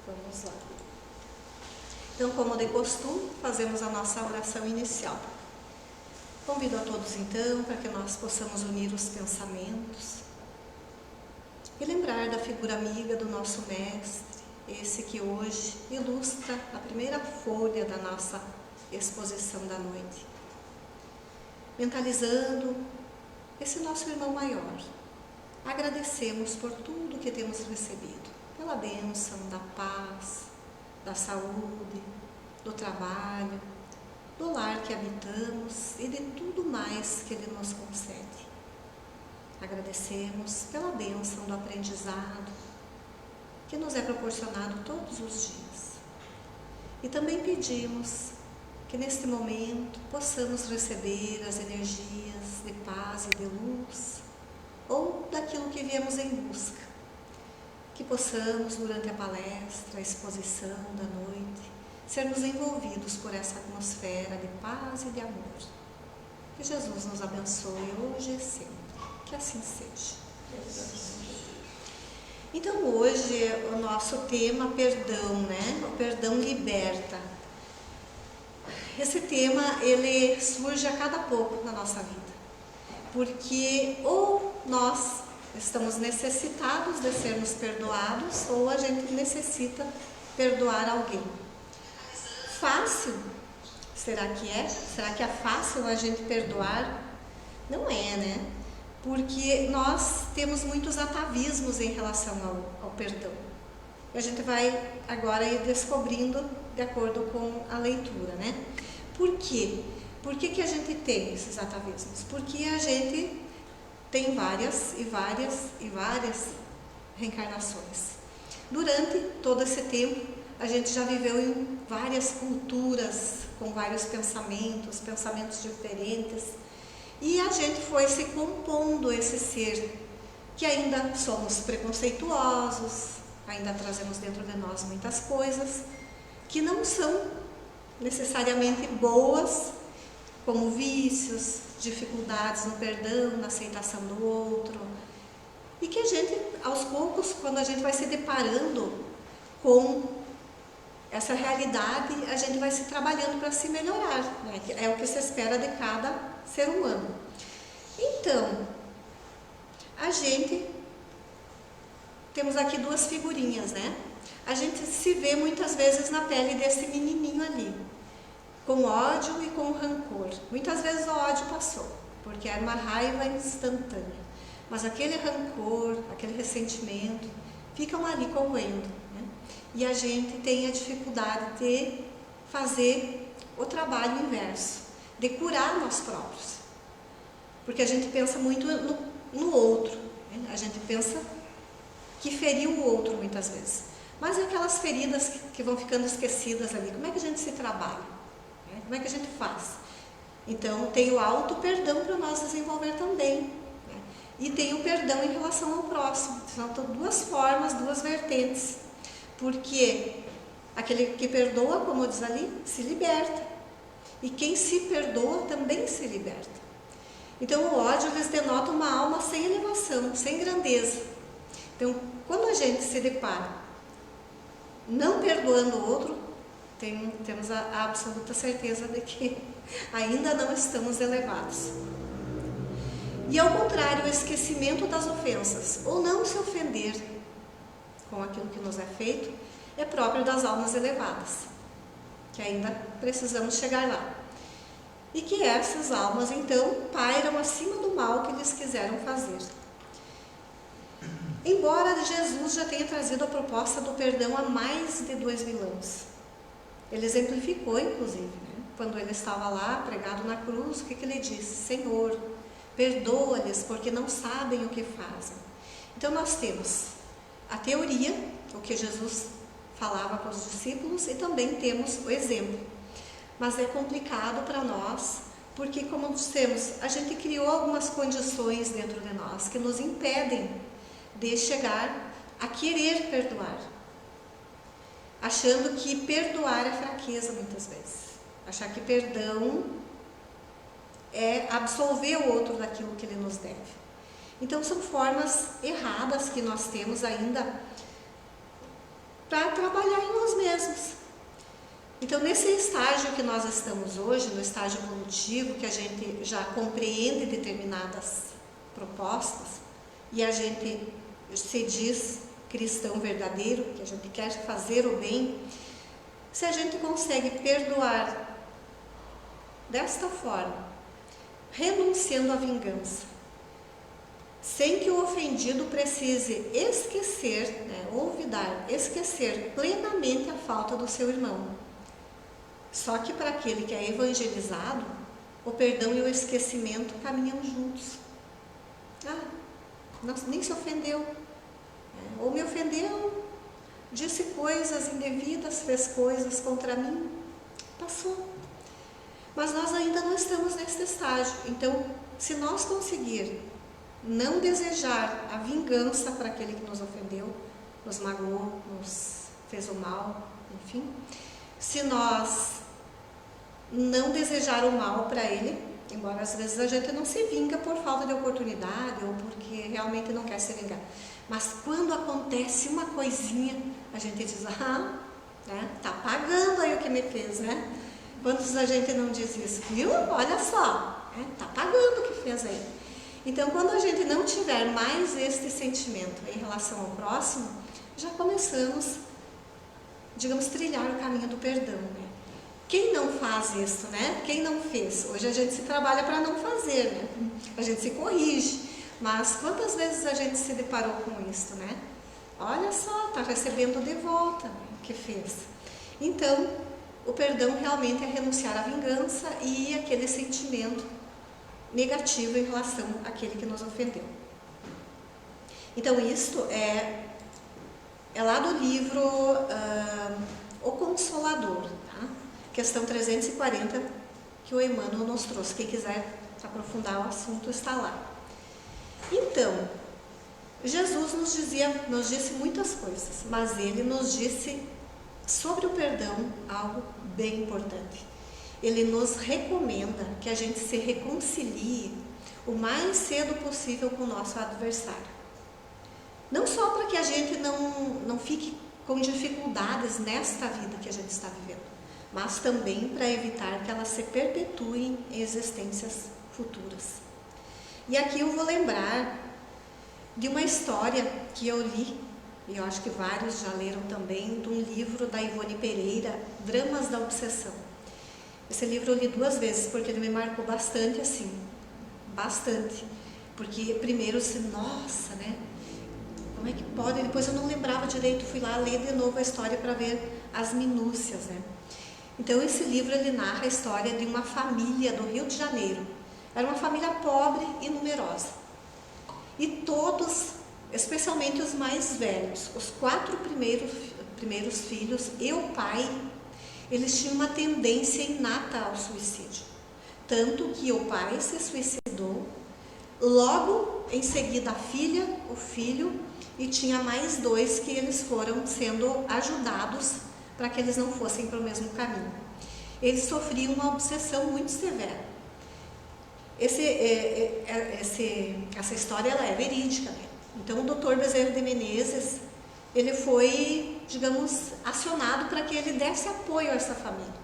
Vamos lá. Então, como de costume, fazemos a nossa oração inicial. Convido a todos, então, para que nós possamos unir os pensamentos e lembrar da figura amiga do nosso Mestre, esse que hoje ilustra a primeira folha da nossa exposição da noite. Mentalizando esse nosso irmão maior, agradecemos por tudo que temos recebido, pela bênção da paz, da saúde, do trabalho, do lar que habitamos e de tudo mais que Ele nos concede. Agradecemos pela bênção do aprendizado que nos é proporcionado todos os dias. E também pedimos que neste momento possamos receber as energias de paz e de luz, ou daquilo que viemos em busca. Que possamos, durante a palestra, a exposição da noite, sermos envolvidos por essa atmosfera de paz e de amor. Que Jesus nos abençoe hoje e sempre. Que assim seja. Então hoje o nosso tema perdão, né? O perdão liberta. Esse tema ele surge a cada pouco na nossa vida, porque ou nós estamos necessitados de sermos perdoados ou a gente necessita perdoar alguém. Fácil? Será que é? Será que é fácil a gente perdoar? Não é, né? Porque nós temos muitos atavismos em relação ao perdão. A gente vai agora ir descobrindo de acordo com a leitura, né? Por quê? Por que a gente tem esses atavismos? Porque a gente tem várias reencarnações. Durante todo esse tempo, a gente já viveu em várias culturas, com vários pensamentos diferentes, e a gente foi se compondo esse ser, que ainda somos preconceituosos, ainda trazemos dentro de nós muitas coisas que não são necessariamente boas, como vícios, dificuldades no perdão, na aceitação do outro, e que a gente, aos poucos, quando a gente vai se deparando com essa realidade, a gente vai se trabalhando para se melhorar, né? É o que se espera de cada ser humano. Então, a gente, temos aqui duas figurinhas, né? A gente se vê muitas vezes na pele desse menininho ali, com ódio e com rancor. Muitas vezes o ódio passou, porque era uma raiva instantânea. Mas aquele rancor, aquele ressentimento, ficam ali corroendo, né? E a gente tem a dificuldade de fazer o trabalho inverso, de curar nós próprios. Porque a gente pensa muito no outro, né? A gente pensa que feriu o outro muitas vezes. Mas aquelas feridas que vão ficando esquecidas ali, como é que a gente se trabalha? Como é que a gente faz? Então, tem o auto-perdão para nós desenvolver também, né? E tem o perdão em relação ao próximo. São duas formas, duas vertentes. Porque aquele que perdoa, como diz ali, se liberta. E quem se perdoa também se liberta. Então, o ódio, eles denota uma alma sem elevação, sem grandeza. Então, quando a gente se depara não perdoando o outro, temos a absoluta certeza de que ainda não estamos elevados. E ao contrário, o esquecimento das ofensas, ou não se ofender com aquilo que nos é feito, é próprio das almas elevadas, que ainda precisamos chegar lá. E que essas almas, então, pairam acima do mal que lhes quiseram fazer. Embora Jesus já tenha trazido a proposta do perdão há mais de 2000 anos. Ele exemplificou, inclusive, né? Quando ele estava lá, pregado na cruz, o que ele disse? Senhor, perdoa-lhes, porque não sabem o que fazem. Então, nós temos a teoria, o que Jesus falava para os discípulos, e também temos o exemplo. Mas é complicado para nós, porque, como dissemos, a gente criou algumas condições dentro de nós que nos impedem de chegar a querer perdoar, achando que perdoar é fraqueza muitas vezes, achar que perdão é absolver o outro daquilo que ele nos deve. Então são formas erradas que nós temos ainda para trabalhar em nós mesmos. Então, nesse estágio que nós estamos hoje, no estágio evolutivo, que a gente já compreende determinadas propostas e a gente se diz cristão verdadeiro, que a gente quer fazer o bem, se a gente consegue perdoar desta forma, renunciando à vingança, sem que o ofendido precise esquecer, olvidar, esquecer plenamente a falta do seu irmão. Só que para aquele que é evangelizado, o perdão e o esquecimento caminham juntos. Nem se ofendeu, ou me ofendeu, disse coisas indevidas, fez coisas contra mim, passou. Mas nós ainda não estamos nesse estágio. Então, se nós conseguir não desejar a vingança para aquele que nos ofendeu, nos magoou, nos fez o mal, enfim, se nós não desejar o mal para ele, embora às vezes a gente não se vinga por falta de oportunidade ou porque realmente não quer se vingar, mas quando acontece uma coisinha, a gente diz, tá pagando aí o que me fez, né? Quantos a gente não diz isso? Viu? Olha só, tá pagando o que fez aí. Então, quando a gente não tiver mais este sentimento em relação ao próximo, já começamos, digamos, trilhar o caminho do perdão, né? Quem não faz isso, né? Quem não fez? Hoje a gente se trabalha para não fazer, né? A gente se corrige. Mas quantas vezes a gente se deparou com isso, né? Olha só, está recebendo de volta o que fez. Então, o perdão realmente é renunciar à vingança e aquele sentimento negativo em relação àquele que nos ofendeu. Então, isto é lá do livro O Consolador, tá? Questão 340, que o Emmanuel nos trouxe. Quem quiser aprofundar o assunto está lá. Então, Jesus nos disse muitas coisas, mas ele nos disse sobre o perdão algo bem importante. Ele nos recomenda que a gente se reconcilie o mais cedo possível com o nosso adversário. Não só para que a gente não fique com dificuldades nesta vida que a gente está vivendo, mas também para evitar que elas se perpetuem em existências futuras. E aqui eu vou lembrar de uma história que eu li, e eu acho que vários já leram também, de um livro da Ivone Pereira, Dramas da Obsessão. Esse livro eu li 2 vezes, porque ele me marcou bastante, assim, bastante. Porque primeiro, assim, nossa, né? Como é que pode? Depois eu não lembrava direito, fui lá ler de novo a história para ver as minúcias, né? Então, esse livro, ele narra a história de uma família do Rio de Janeiro. Era uma família pobre e numerosa. E todos, especialmente os mais velhos, os 4 primeiros filhos e o pai, eles tinham uma tendência inata ao suicídio. Tanto que o pai se suicidou, logo em seguida a filha, o filho, e tinha mais 2 que eles foram sendo ajudados para que eles não fossem para o mesmo caminho. Eles sofriam uma obsessão muito severa. Essa história ela é verídica, né? Então o Dr. Bezerra de Menezes, ele foi, digamos, acionado para que ele desse apoio a essa família,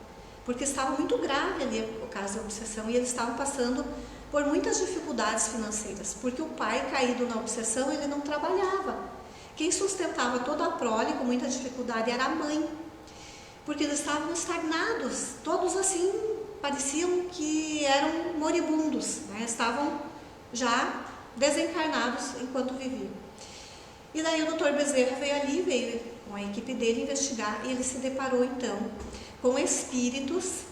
porque estava muito grave ali o caso da obsessão e eles estavam passando por muitas dificuldades financeiras, porque o pai, caído na obsessão, ele não trabalhava. Quem sustentava toda a prole com muita dificuldade era a mãe, porque eles estavam estagnados, todos assim, pareciam que eram moribundos, né? Estavam já desencarnados enquanto viviam. E daí o Dr. Bezerra veio com a equipe dele investigar e ele se deparou então com espíritos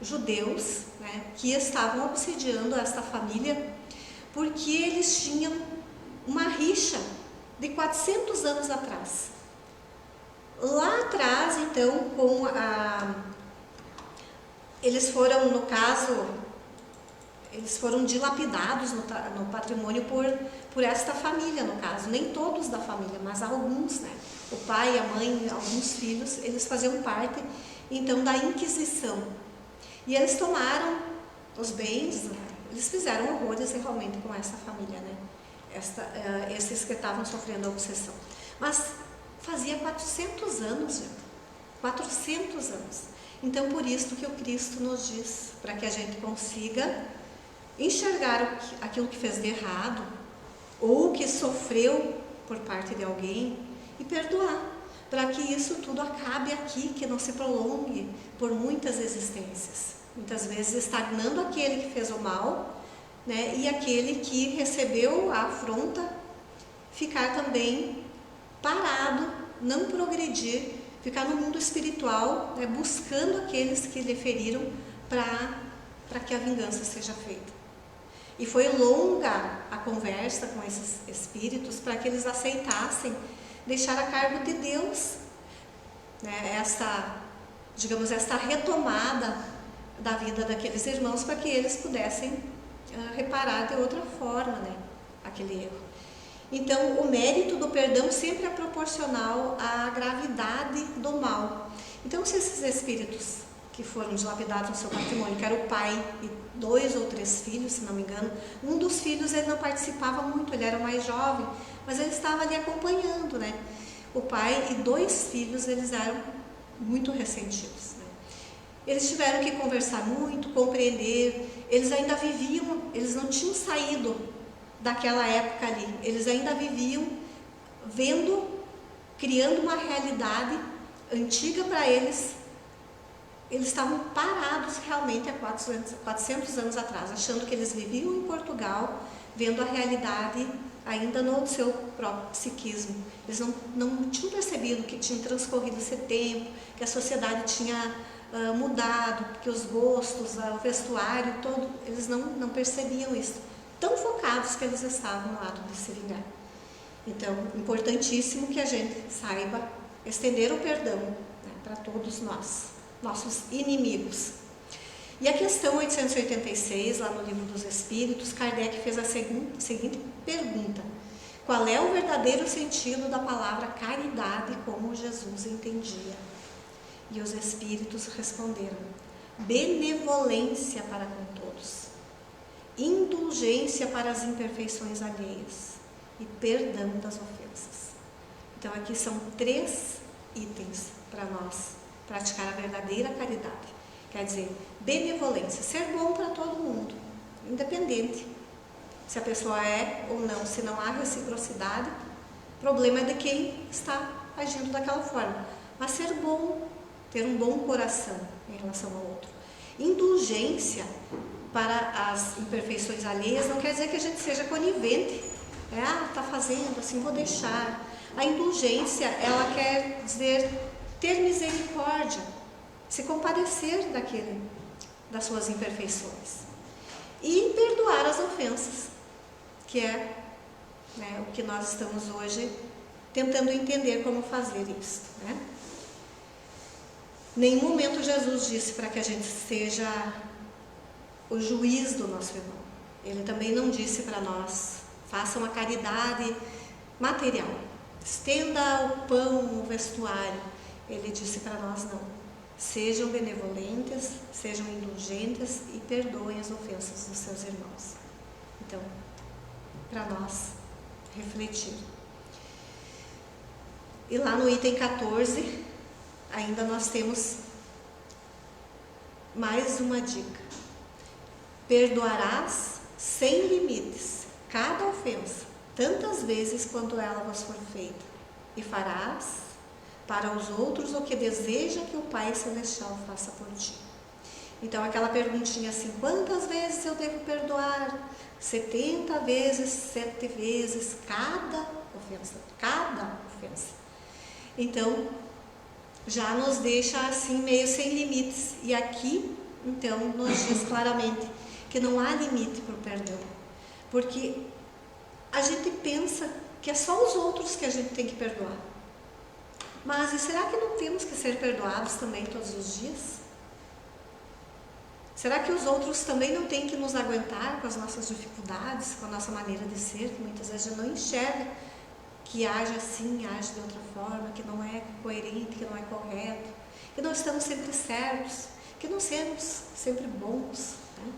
judeus, né, que estavam obsediando esta família porque eles tinham uma rixa de 400 anos atrás. Lá atrás, então, eles foram, no caso, eles foram dilapidados no patrimônio por esta família, no caso. Nem todos da família, mas alguns, né? O pai, a mãe, alguns filhos, eles faziam parte, então, da Inquisição. E eles tomaram os bens, né? Eles fizeram horrores realmente com essa família, né? Esses que estavam sofrendo a obsessão. Mas fazia 400 anos, gente. 400 anos. Então, por isso que o Cristo nos diz, para que a gente consiga enxergar aquilo que fez de errado, ou que sofreu por parte de alguém, e perdoar, para que isso tudo acabe aqui, que não se prolongue por muitas existências. Muitas vezes estagnando aquele que fez o mal, né, e aquele que recebeu a afronta, ficar também parado, não progredir, ficar no mundo espiritual, né, buscando aqueles que lhe feriram para que a vingança seja feita. E foi longa a conversa com esses espíritos para que eles aceitassem deixar a cargo de Deus, né, esta retomada da vida daqueles irmãos, para que eles pudessem reparar de outra forma, né, aquele erro. Então, o mérito do perdão sempre é proporcional à gravidade do mal. Então, se esses espíritos que foram dilapidados no seu patrimônio, que era o pai e 2 ou 3 filhos, se não me engano, um dos filhos ele não participava muito, ele era o mais jovem, mas ele estava ali acompanhando, né? O pai e 2 filhos, eles eram muito ressentidos, né? Eles tiveram que conversar muito, compreender, eles ainda viviam, eles não tinham saído daquela época ali, eles ainda viviam vendo, criando uma realidade antiga para eles. Eles estavam parados realmente há 400 anos atrás, achando que eles viviam em Portugal, vendo a realidade ainda no seu próprio psiquismo. Eles não tinham percebido que tinha transcorrido esse tempo, que a sociedade tinha mudado, que os gostos, o vestuário, todo, eles não percebiam isso. Tão focados que eles estavam no lado de se vingar. Então, importantíssimo que a gente saiba estender o perdão, né, para todos nós, nossos inimigos. E a questão 886, lá no Livro dos Espíritos, Kardec fez a seguinte pergunta: qual é o verdadeiro sentido da palavra caridade como Jesus entendia? E os Espíritos responderam: benevolência para com todos, indulgência para as imperfeições alheias e perdão das ofensas. Então aqui são 3 itens para nós praticar a verdadeira caridade. Quer dizer, benevolência, ser bom para todo mundo, independente se a pessoa é ou não. Se não há reciprocidade, o problema é de quem está agindo daquela forma. Mas ser bom, ter um bom coração em relação ao outro. Indulgência para as imperfeições alheias não quer dizer que a gente seja conivente. Está fazendo, assim vou deixar. A indulgência, ela quer dizer ter misericórdia, se compadecer das suas imperfeições. E perdoar as ofensas, que é, né, o que nós estamos hoje tentando entender como fazer isso, né? Em nenhum momento Jesus disse para que a gente seja o juiz do nosso irmão. Ele também não disse para nós: faça uma caridade material, estenda o pão, o vestuário. Ele disse para nós: não, sejam benevolentes, sejam indulgentes e perdoem as ofensas dos seus irmãos. Então, para nós refletir. E lá no item 14, ainda nós temos mais uma dica: perdoarás sem limites cada ofensa, tantas vezes quanto ela vos for feita, e farás para os outros o que deseja que o Pai Celestial faça por ti. Então aquela perguntinha assim: quantas vezes eu devo perdoar? 70 vezes, 7 vezes cada ofensa, cada ofensa. Então já nos deixa assim meio sem limites. E aqui então nos diz claramente que não há limite para o perdão, porque a gente pensa que é só os outros que a gente tem que perdoar. Mas e será que não temos que ser perdoados também todos os dias? Será que os outros também não têm que nos aguentar com as nossas dificuldades, com a nossa maneira de ser, que muitas vezes a gente não enxerga, que age assim, age de outra forma, que não é coerente, que não é correto, que não estamos sempre certos, que não somos sempre bons, né?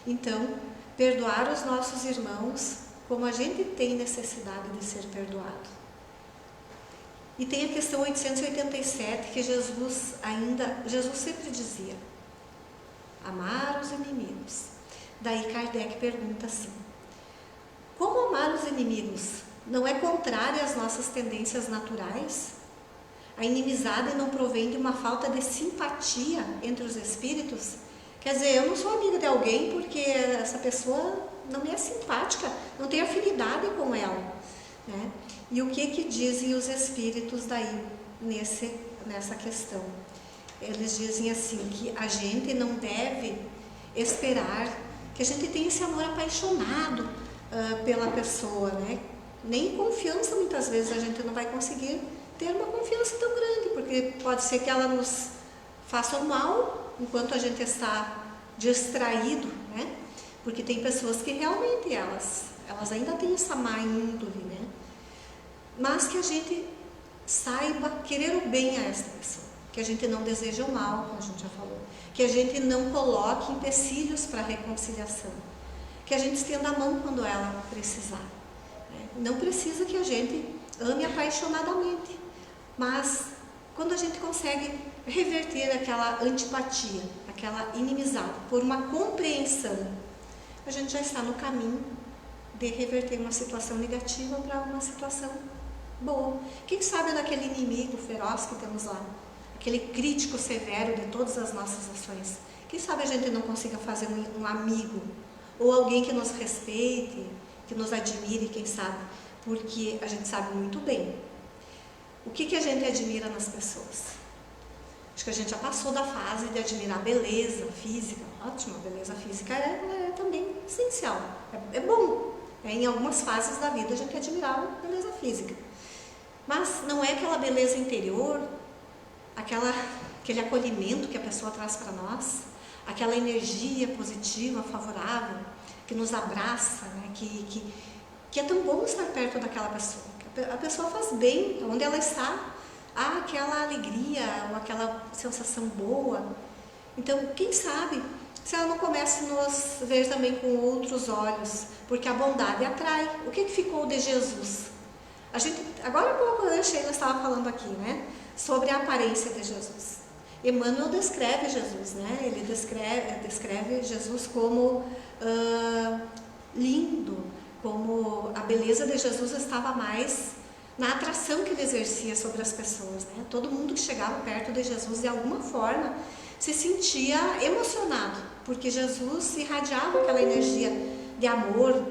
Então, perdoar os nossos irmãos como a gente tem necessidade de ser perdoado. E tem a questão 887, que Jesus sempre dizia, amar os inimigos. Daí Kardec pergunta assim, como amar os inimigos? Não é contrário às nossas tendências naturais? A inimizade não provém de uma falta de simpatia entre os espíritos? Quer dizer, eu não sou amiga de alguém porque essa pessoa não me é simpática, não tenho afinidade com ela, né? E o que dizem os espíritos daí nessa questão? Eles dizem assim, que a gente não deve esperar que a gente tenha esse amor apaixonado pela pessoa, né? Nem confiança muitas vezes a gente não vai conseguir ter uma confiança tão grande, porque pode ser que ela nos faça mal enquanto a gente está distraído, né? Porque tem pessoas que realmente elas ainda têm essa má índole, né? Mas que a gente saiba querer o bem a essa pessoa, que a gente não deseja o mal, como a gente já falou, que a gente não coloque empecilhos para a reconciliação, que a gente estenda a mão quando ela precisar, né? Não precisa que a gente ame apaixonadamente, mas quando a gente consegue reverter aquela antipatia, aquela inimizade, por uma compreensão, a gente já está no caminho de reverter uma situação negativa para uma situação boa. Quem sabe daquele inimigo feroz que temos lá, aquele crítico severo de todas as nossas ações, quem sabe a gente não consiga fazer um amigo, ou alguém que nos respeite, que nos admire, quem sabe, porque a gente sabe muito bem o que a gente admira nas pessoas. Acho que a gente já passou da fase de admirar a beleza física. Ótimo, a beleza física é também essencial, é bom. Em algumas fases da vida a gente admirava a beleza física, mas não é aquela beleza interior, aquele acolhimento que a pessoa traz para nós, aquela energia positiva, favorável, que nos abraça, né? que é tão bom estar perto daquela pessoa. A pessoa faz bem, onde ela está, há aquela alegria, ou aquela sensação boa. Então, quem sabe, se ela não começa a nos ver também com outros olhos, porque a bondade atrai. O que ficou de Jesus? Agora há pouco a Sheila estava falando aqui, né, sobre a aparência de Jesus. Emmanuel descreve Jesus, né? Ele descreve Jesus como lindo, como a beleza de Jesus estava mais na atração que ele exercia sobre as pessoas, né? Todo mundo que chegava perto de Jesus, de alguma forma, se sentia emocionado, porque Jesus irradiava aquela energia de amor,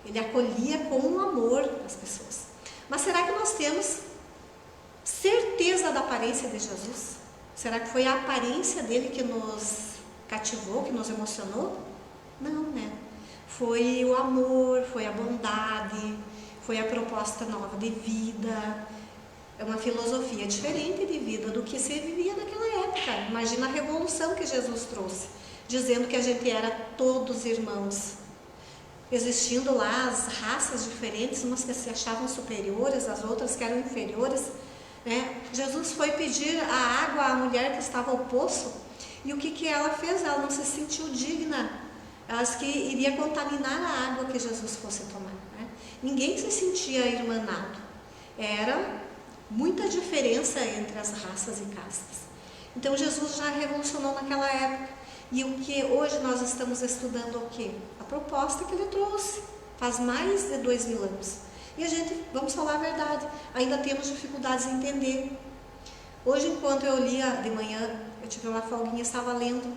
ele acolhia com amor as pessoas. Mas será que nós temos certeza da aparência de Jesus? Será que foi a aparência dele que nos cativou, que nos emocionou? Não, né? Foi o amor, foi a bondade, foi a proposta nova de vida. É uma filosofia diferente de vida do que se vivia naquela época. Imagina a revolução que Jesus trouxe, dizendo que a gente era todos irmãos. Existindo lá as raças diferentes, umas que se achavam superiores, as outras que eram inferiores, né? Jesus foi pedir a água à mulher que estava ao poço, e o que ela fez? Ela não se sentiu digna, ela que iria contaminar a água que Jesus fosse tomar, né? Ninguém se sentia irmanado, era muita diferença entre as raças e castas. Então Jesus já revolucionou naquela época. E o que hoje nós estamos estudando, o quê? A proposta que ele trouxe, faz mais de 2000 anos. E a gente, vamos falar a verdade, ainda temos dificuldades em entender. Hoje, enquanto eu lia de manhã, eu tive uma folguinha, estava lendo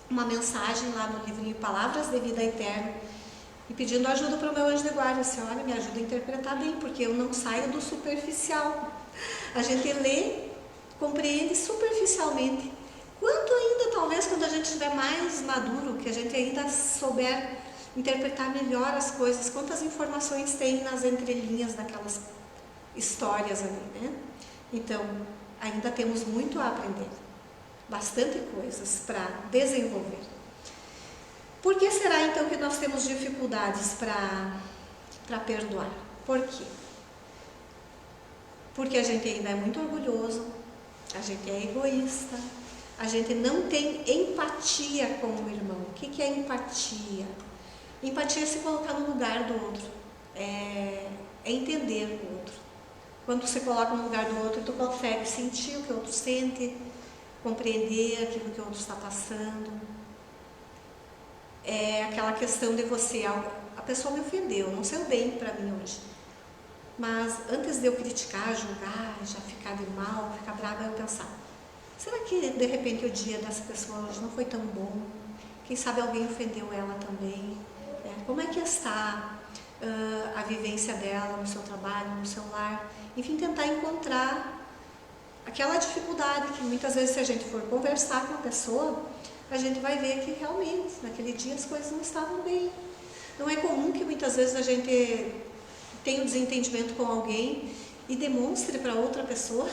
uma mensagem lá no livrinho Palavras de Vida Eterna, e pedindo ajuda para o meu anjo de guarda. Assim, olha, me ajuda a interpretar bem, porque eu não saio do superficial. A gente lê, compreende superficialmente. Quanto ainda, talvez, quando a gente estiver mais maduro, que a gente ainda souber interpretar melhor as coisas, quantas informações tem nas entrelinhas daquelas histórias ali, né? Então, ainda temos muito a aprender, bastante coisas para desenvolver. Por que será, então, que nós temos dificuldades para perdoar? Por quê? Porque a gente ainda é muito orgulhoso, a gente é egoísta, a gente não tem empatia com o irmão. O que é empatia? Empatia é se colocar no lugar do outro, é entender o outro, Quando você coloca no lugar do outro, tu consegue sentir o que o outro sente, compreender aquilo que o outro está passando. É aquela questão de você, a pessoa me ofendeu, não saiu bem para mim hoje. Mas antes de eu criticar, julgar, já ficar de mal, ficar brava, eu pensar, será que de repente o dia dessa pessoa hoje não foi tão bom? Quem sabe alguém ofendeu ela também? Como é que está a vivência dela no seu trabalho, no seu lar? Enfim, tentar encontrar aquela dificuldade que muitas vezes, se a gente for conversar com a pessoa, a gente vai ver que realmente naquele dia as coisas não estavam bem. Não é comum que muitas vezes a gente tenha um desentendimento com alguém e demonstre para outra pessoa.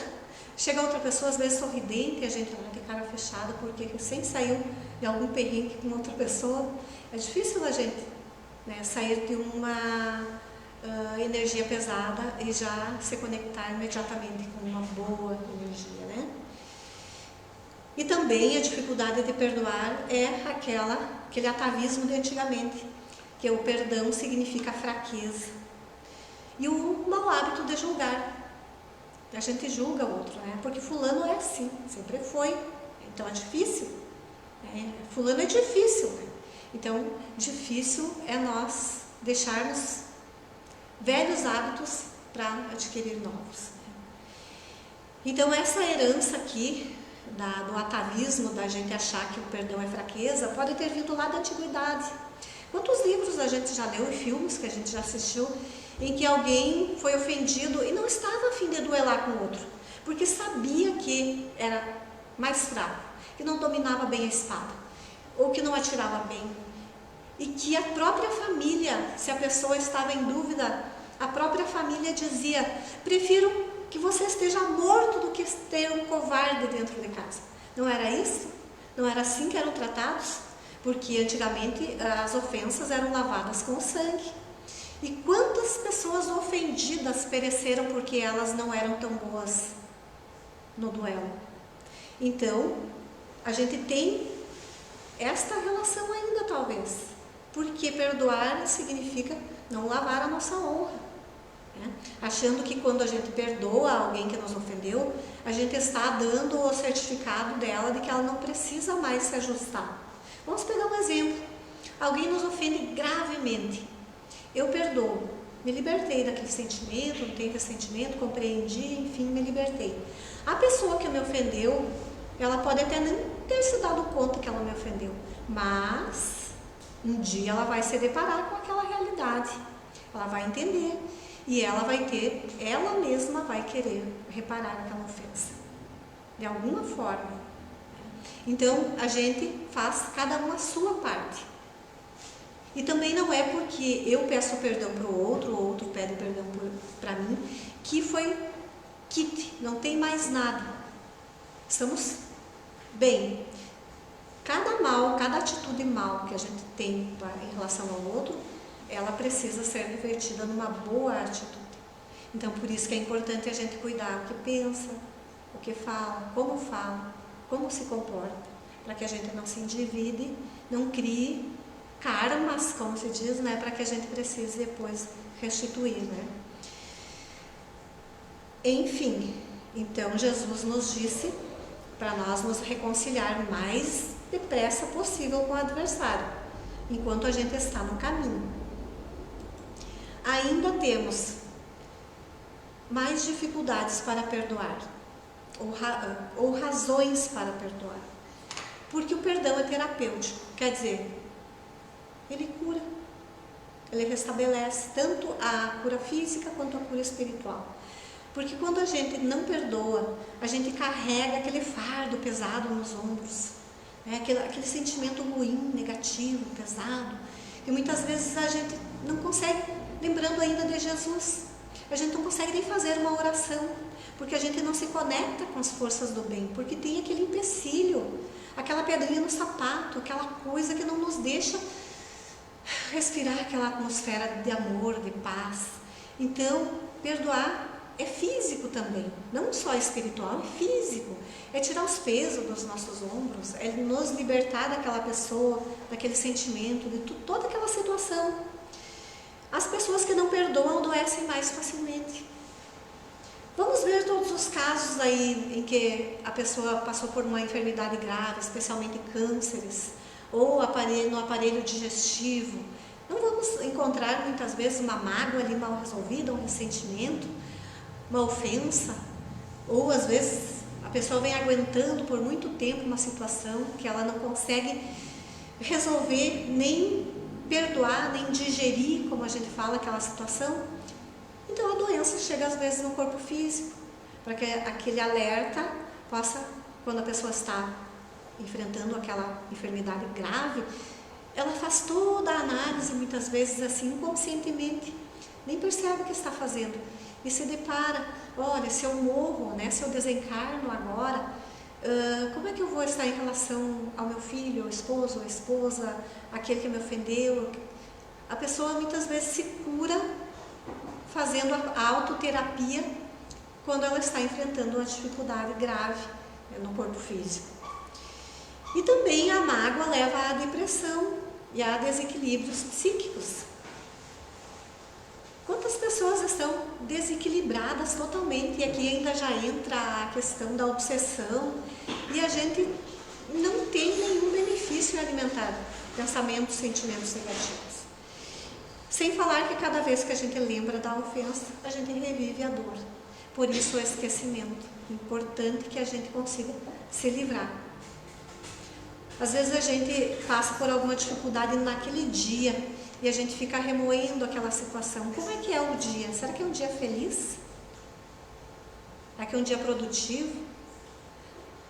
Chega outra pessoa, às vezes sorridente, e a gente olha de cara fechada porque recém saiu de algum perrengue com outra pessoa. É difícil a gente, né, sair de uma energia pesada e já se conectar imediatamente com uma boa energia, né? E também a dificuldade de perdoar é aquele atavismo de antigamente, que o perdão significa fraqueza. E o mau hábito de julgar. A gente julga o outro, né? Porque fulano é assim, sempre foi, então é difícil. Fulano é difícil, né? Então, difícil é nós deixarmos velhos hábitos para adquirir novos. Então, essa herança aqui, do atavismo, da gente achar que o perdão é fraqueza, pode ter vindo lá da antiguidade. Quantos livros a gente já leu e filmes que a gente já assistiu em que alguém foi ofendido e não estava a fim de duelar com o outro, porque sabia que era mais fraco, que não dominava bem a espada, ou que não atirava bem, e que a própria família, se a pessoa estava em dúvida, a própria família dizia, prefiro que você esteja morto do que ter um covarde dentro de casa. Não era isso? Não era assim que eram tratados? Porque antigamente as ofensas eram lavadas com sangue. E quantas pessoas ofendidas pereceram porque elas não eram tão boas no duelo? Então, a gente tem esta relação ainda talvez, porque perdoar significa não lavar a nossa honra, né? Achando que quando a gente perdoa alguém que nos ofendeu, a gente está dando o certificado dela de que ela não precisa mais se ajustar. Vamos pegar um exemplo, alguém nos ofende gravemente, eu perdoo, me libertei daquele sentimento, não tenho ressentimento, compreendi, enfim, me libertei. A pessoa que me ofendeu, ela pode até nem ter se dado conta que ela me ofendeu, mas um dia ela vai se deparar com aquela realidade, ela vai entender e ela mesma vai querer reparar aquela ofensa, de alguma forma. Então, a gente faz cada um a sua parte. E também não é porque eu peço perdão para o outro pede perdão para mim, que foi kit, não tem mais nada. Estamos bem. Cada atitude mal que a gente tem em relação ao outro, ela precisa ser revertida numa boa atitude. Então, por isso que é importante a gente cuidar o que pensa, o que fala, como se comporta, para que a gente não se endivide, não crie karmas, como se diz, né, para que a gente precise depois restituir, né? Enfim, então Jesus nos disse para nós nos reconciliar o mais depressa possível com o adversário, enquanto a gente está no caminho. Ainda temos mais dificuldades para perdoar, ou razões para perdoar, porque o perdão é terapêutico, quer dizer, ele cura, ele restabelece tanto a cura física quanto a cura espiritual. Porque quando a gente não perdoa, a gente carrega aquele fardo pesado nos ombros, né? aquele sentimento ruim, negativo, pesado, e muitas vezes a gente não consegue, lembrando ainda de Jesus, a gente não consegue nem fazer uma oração, porque a gente não se conecta com as forças do bem, porque tem aquele empecilho, aquela pedrinha no sapato, aquela coisa que não nos deixa respirar aquela atmosfera de amor, de paz. Então, perdoar é físico também, não só espiritual, é físico. É tirar os pesos dos nossos ombros, é nos libertar daquela pessoa, daquele sentimento, de toda aquela situação. As pessoas que não perdoam adoecem mais facilmente, Vamos ver todos os casos aí em que a pessoa passou por uma enfermidade grave, especialmente cânceres, ou no aparelho digestivo. Não vamos encontrar muitas vezes uma mágoa ali mal resolvida, um ressentimento, uma ofensa, ou às vezes a pessoa vem aguentando por muito tempo uma situação que ela não consegue resolver, nem perdoar, nem digerir, como a gente fala, aquela situação. Então a doença chega às vezes no corpo físico, para que aquele alerta possa, quando a pessoa está enfrentando aquela enfermidade grave, ela faz toda a análise, muitas vezes assim, inconscientemente, nem percebe o que está fazendo, e se depara, olha, se eu morro, né, se eu desencarno agora, como é que eu vou estar em relação ao meu filho, ao esposo, à esposa, aquele que me ofendeu? A pessoa muitas vezes se cura fazendo a autoterapia quando ela está enfrentando uma dificuldade grave, né, no corpo físico. E também a mágoa leva à depressão e a desequilíbrios psíquicos. Quantas pessoas estão desequilibradas totalmente, e aqui ainda já entra a questão da obsessão, e a gente não tem nenhum benefício em alimentar pensamentos, sentimentos negativos. Sem falar que cada vez que a gente lembra da ofensa, a gente revive a dor. Por isso o esquecimento. Importante que a gente consiga se livrar. Às vezes a gente passa por alguma dificuldade naquele dia e a gente fica remoendo aquela situação. Como é que é o dia? Será que é um dia feliz? Será que é um dia produtivo?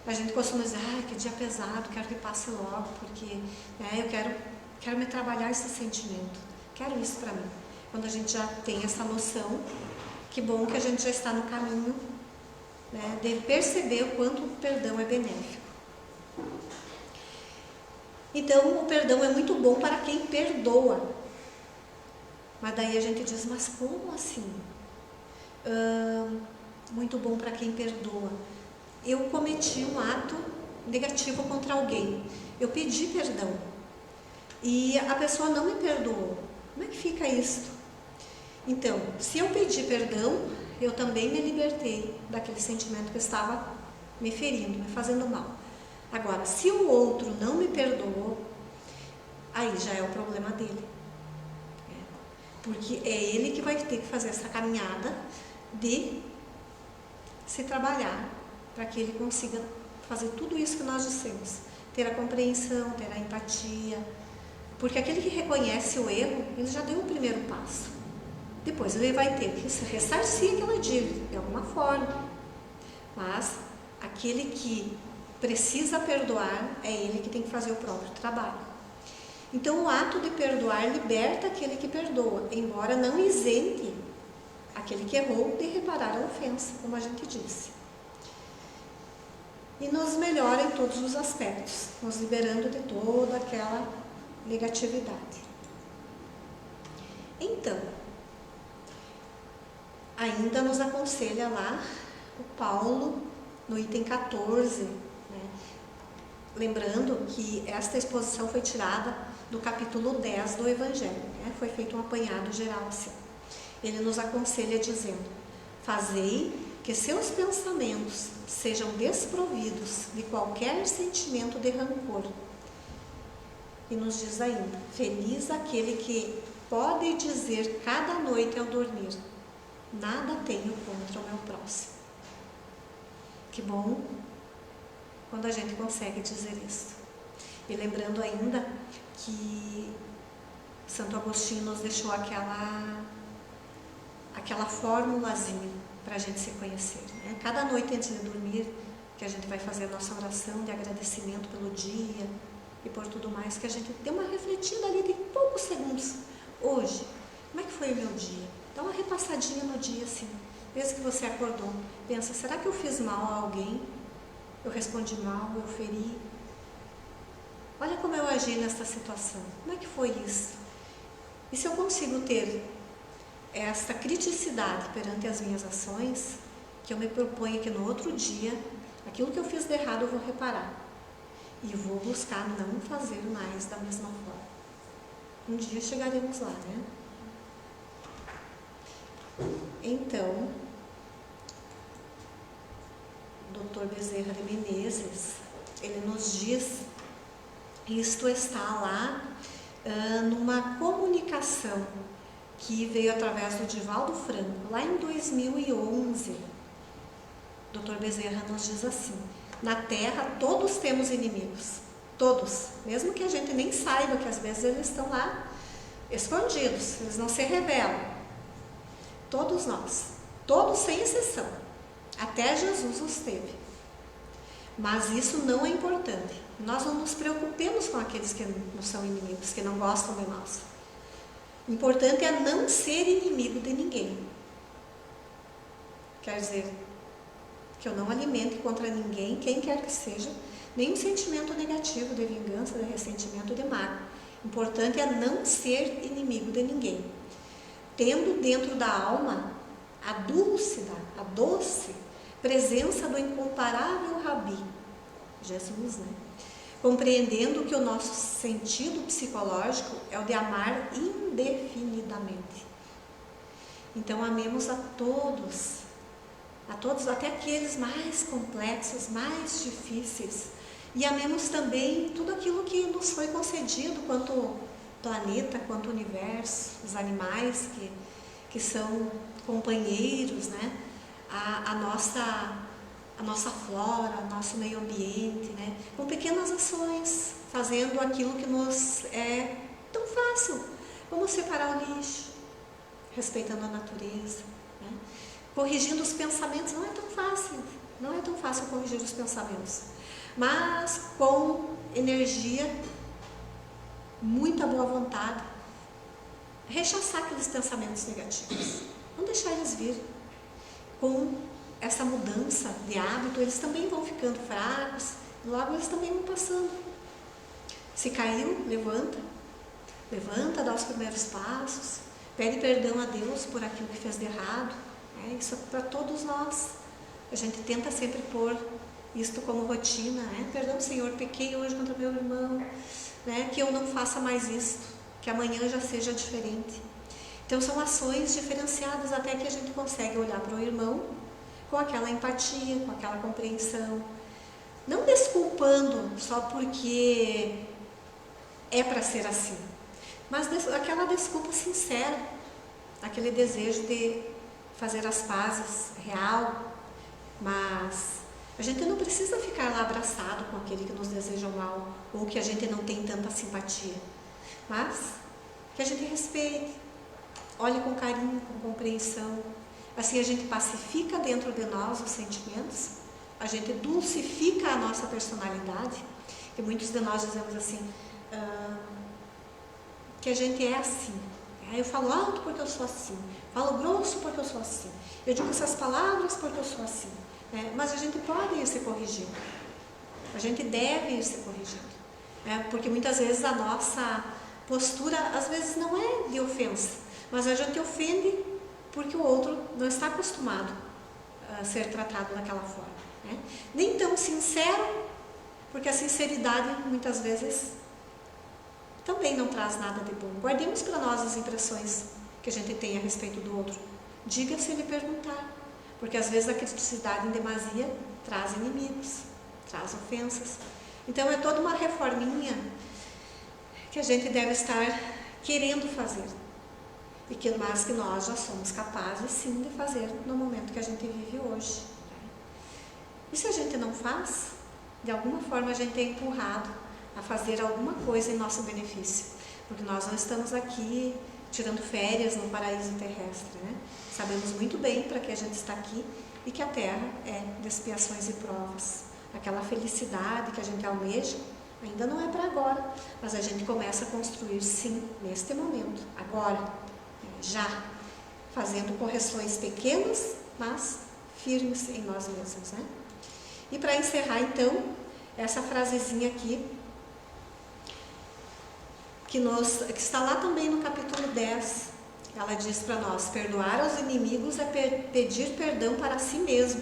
A gente costuma dizer, que dia pesado, quero que passe logo, porque eu quero me trabalhar esse sentimento. Quero isso para mim. Quando a gente já tem essa noção, que bom que a gente já está no caminho, né, de perceber o quanto o perdão é benéfico. Então, o perdão é muito bom para quem perdoa. Mas daí a gente diz, mas como assim? Muito bom para quem perdoa. Eu cometi um ato negativo contra alguém. Eu pedi perdão. E a pessoa não me perdoou. Como é que fica isso? Então, se eu pedi perdão, eu também me libertei daquele sentimento que estava me ferindo, me fazendo mal. Agora, se o outro não me perdoou, aí já é o problema dele. Porque é ele que vai ter que fazer essa caminhada de se trabalhar para que ele consiga fazer tudo isso que nós dissemos. Ter a compreensão, ter a empatia. Porque aquele que reconhece o erro, ele já deu o primeiro passo. Depois ele vai ter que ressarcir aquela dívida de alguma forma. Mas aquele que precisa perdoar, é ele que tem que fazer o próprio trabalho. Então o ato de perdoar liberta aquele que perdoa, embora não isente aquele que errou de reparar a ofensa, como a gente disse. E nos melhora em todos os aspectos, nos liberando de toda aquela negatividade. Então, ainda nos aconselha lá o Paulo no item 14, né? Lembrando que esta exposição foi tirada do capítulo 10 do Evangelho, né? Foi feito um apanhado geral assim. Ele nos aconselha dizendo: fazei que seus pensamentos sejam desprovidos de qualquer sentimento de rancor. E nos diz ainda: feliz aquele que pode dizer cada noite ao dormir: nada tenho contra o meu próximo. Que bom quando a gente consegue dizer isso. E lembrando ainda que Santo Agostinho nos deixou aquela formulazinha para a gente se conhecer, né? Cada noite antes de dormir, que a gente vai fazer a nossa oração de agradecimento pelo dia e por tudo mais, que a gente dê uma refletida ali de poucos segundos. Hoje, como é que foi o meu dia? Dá uma repassadinha no dia assim, desde que você acordou. Pensa, será que eu fiz mal a alguém? Eu respondi mal, eu feri? Olha como eu agi nesta situação. Como é que foi isso? E se eu consigo ter esta criticidade perante as minhas ações, que eu me proponho que no outro dia, aquilo que eu fiz de errado eu vou reparar. E vou buscar não fazer mais da mesma forma. Um dia chegaremos lá, né? Então, Dr. Bezerra de Menezes, ele nos diz, isto está lá numa comunicação que veio através do Divaldo Franco, lá em 2011. Dr. Bezerra nos diz assim: na Terra todos temos inimigos, todos, mesmo que a gente nem saiba que às vezes eles estão lá escondidos, eles não se revelam. Todos nós, todos sem exceção, até Jesus os teve. Mas isso não é importante. Nós não nos preocupemos com aqueles que não são inimigos, que não gostam de nós. O importante é não ser inimigo de ninguém. Quer dizer, que eu não alimente contra ninguém, quem quer que seja, nenhum sentimento negativo de vingança, de ressentimento, de mágoa. O importante é não ser inimigo de ninguém. Tendo dentro da alma a doce presença do incomparável Rabi, Jesus, né? Compreendendo que o nosso sentido psicológico é o de amar indefinidamente. Então amemos a todos, até aqueles mais complexos, mais difíceis, e amemos também tudo aquilo que nos foi concedido, quanto planeta, quanto universo, os animais que são companheiros, né? A nossa flora, nosso meio ambiente, né? Com pequenas ações, fazendo aquilo que nos é tão fácil, como separar o lixo, respeitando a natureza, né? Corrigindo os pensamentos. Não é tão fácil corrigir os pensamentos, mas com energia, muita boa vontade, rechaçar aqueles pensamentos negativos, não deixar eles vir. Com essa mudança de hábito, eles também vão ficando fracos, logo eles também vão passando. Se caiu, levanta, dá os primeiros passos, pede perdão a Deus por aquilo que fez de errado. Isso é para todos nós. A gente tenta sempre pôr isto como rotina, né? Perdão, Senhor, pequei hoje contra meu irmão, né? Que eu não faça mais isto, que amanhã já seja diferente. Então são ações diferenciadas até que a gente consegue olhar para o irmão com aquela empatia, com aquela compreensão, não desculpando só porque é para ser assim, mas aquela desculpa sincera, aquele desejo de fazer as pazes real. Mas a gente não precisa ficar lá abraçado com aquele que nos deseja mal ou que a gente não tem tanta simpatia, mas que a gente respeite, olhe com carinho, com compreensão. Assim a gente pacifica dentro de nós os sentimentos, a gente dulcifica a nossa personalidade. E muitos de nós dizemos assim, que a gente é assim. Eu falo alto porque eu sou assim, falo grosso porque eu sou assim, eu digo essas palavras porque eu sou assim. Mas a gente pode ir se corrigindo, a gente deve ir se corrigindo, porque muitas vezes a nossa postura, às vezes não é de ofensa, mas a gente ofende porque o outro não está acostumado a ser tratado daquela forma, né? Nem tão sincero, porque a sinceridade muitas vezes também não traz nada de bom. Guardemos para nós as impressões que a gente tem a respeito do outro. Diga se ele perguntar, porque às vezes a criticidade em demasia traz inimigos, traz ofensas. Então é toda uma reforminha que a gente deve estar querendo fazer, mas que nós já somos capazes sim de fazer no momento que a gente vive hoje. E se a gente não faz, de alguma forma a gente é empurrado a fazer alguma coisa em nosso benefício, porque nós não estamos aqui tirando férias no paraíso terrestre, né? Sabemos muito bem para que a gente está aqui e que a Terra é de expiações e provas. Aquela felicidade que a gente almeja ainda não é para agora, mas a gente começa a construir sim, neste momento, agora, já, fazendo correções pequenas, mas firmes em nós mesmos, né? E para encerrar então, essa frasezinha aqui, que está lá também no capítulo 10, ela diz para nós: perdoar aos inimigos é pedir perdão para si mesmo,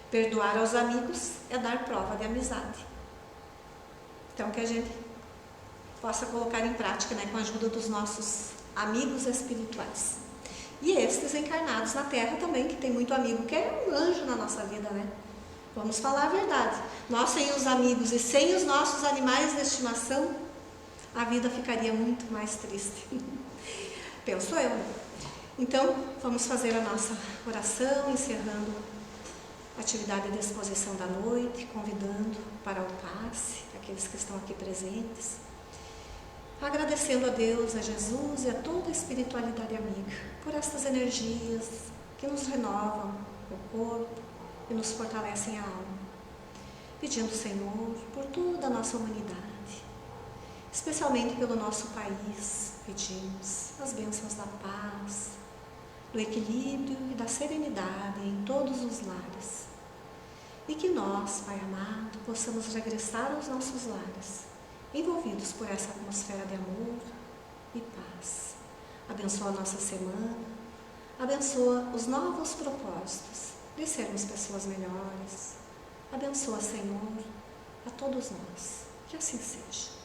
perdoar aos amigos é dar prova de amizade. Então que a gente possa colocar em prática, né, com a ajuda dos nossos amigos espirituais. E estes encarnados na Terra também, que tem muito amigo, que é um anjo na nossa vida, né? Vamos falar a verdade. Nós sem os amigos e sem os nossos animais de estimação, a vida ficaria muito mais triste. Penso eu. Então, vamos fazer a nossa oração, encerrando a atividade de exposição da noite, convidando para o passe aqueles que estão aqui presentes, agradecendo a Deus, a Jesus e a toda a espiritualidade amiga por estas energias que nos renovam o corpo e nos fortalecem a alma, pedindo, Senhor, por toda a nossa humanidade, especialmente pelo nosso país, pedimos as bênçãos da paz, do equilíbrio e da serenidade em todos os lares. E que nós, Pai amado, possamos regressar aos nossos lares, envolvidos por essa atmosfera de amor e paz. Abençoa a nossa semana, abençoa os novos propósitos de sermos pessoas melhores. Abençoa, Senhor, a todos nós. Que assim seja.